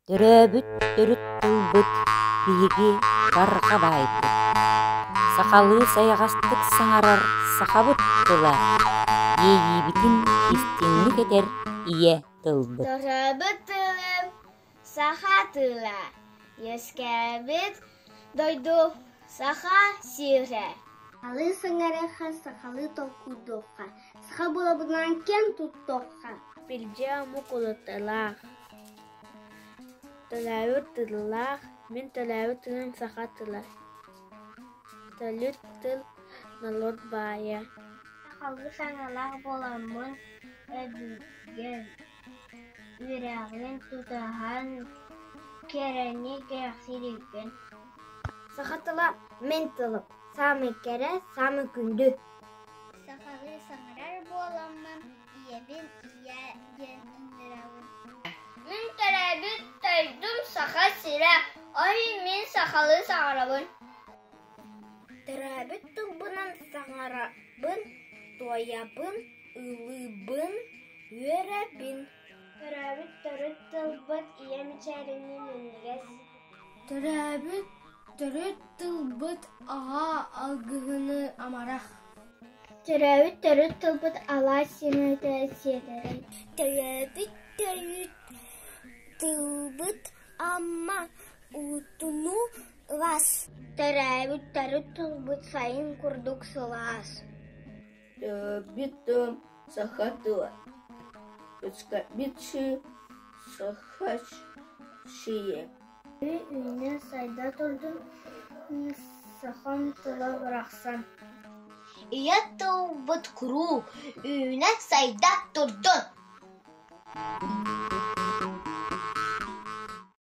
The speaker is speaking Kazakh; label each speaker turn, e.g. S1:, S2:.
S1: Төрөбүт төрүт тылбыт биһиги барға байбыт. Сақалы саягастык саңарар сахабыт тыла. Ейибитин истинник этер ие тылбыт.
S2: Төрөбүт тылым саха тыла. Ескәбит дойду саха сире. Сақалы саңараха сақалы толкудоха. Саха булабынан кен туттоха. Билже амукулутылах. Төләүт тыллах, мен төләүт тылым саха тыла. Төлүт тыл налот бая. Сақалы саңалах боламын әдүген. Үрәғін тутахан керені керексереген. Саха тыла мен тылым. Самы кере, самы күнді. Сақалы саңарар боламын иебін иеген үндірәуін. Мен төрәбіт тойдум саха сире. Ой, мен сақалы саңарабын. Төрәбіт тылбынан саңарабын, тоябын, ылыбын, өрәбін. Төрәбіт төрүт тылбыт иемчәрінің үнігес. Төрәбіт төрүт тылбыт аға алгығыны амарақ. Төрәбіт төрүт тылбыт ала сені тәседерін. Төрәбіт төрүт тылбыт ама утуну лас. Төрәбіт төрүт тылбыт сайын курдук сылас.
S3: Төрәбіт саха тыла. Өскәбитші саха шие.
S2: Үйіне сайда тұрдым, сахан тыла бұрақсан. Ие тылбыт құру, үйіне сайда тұрдым.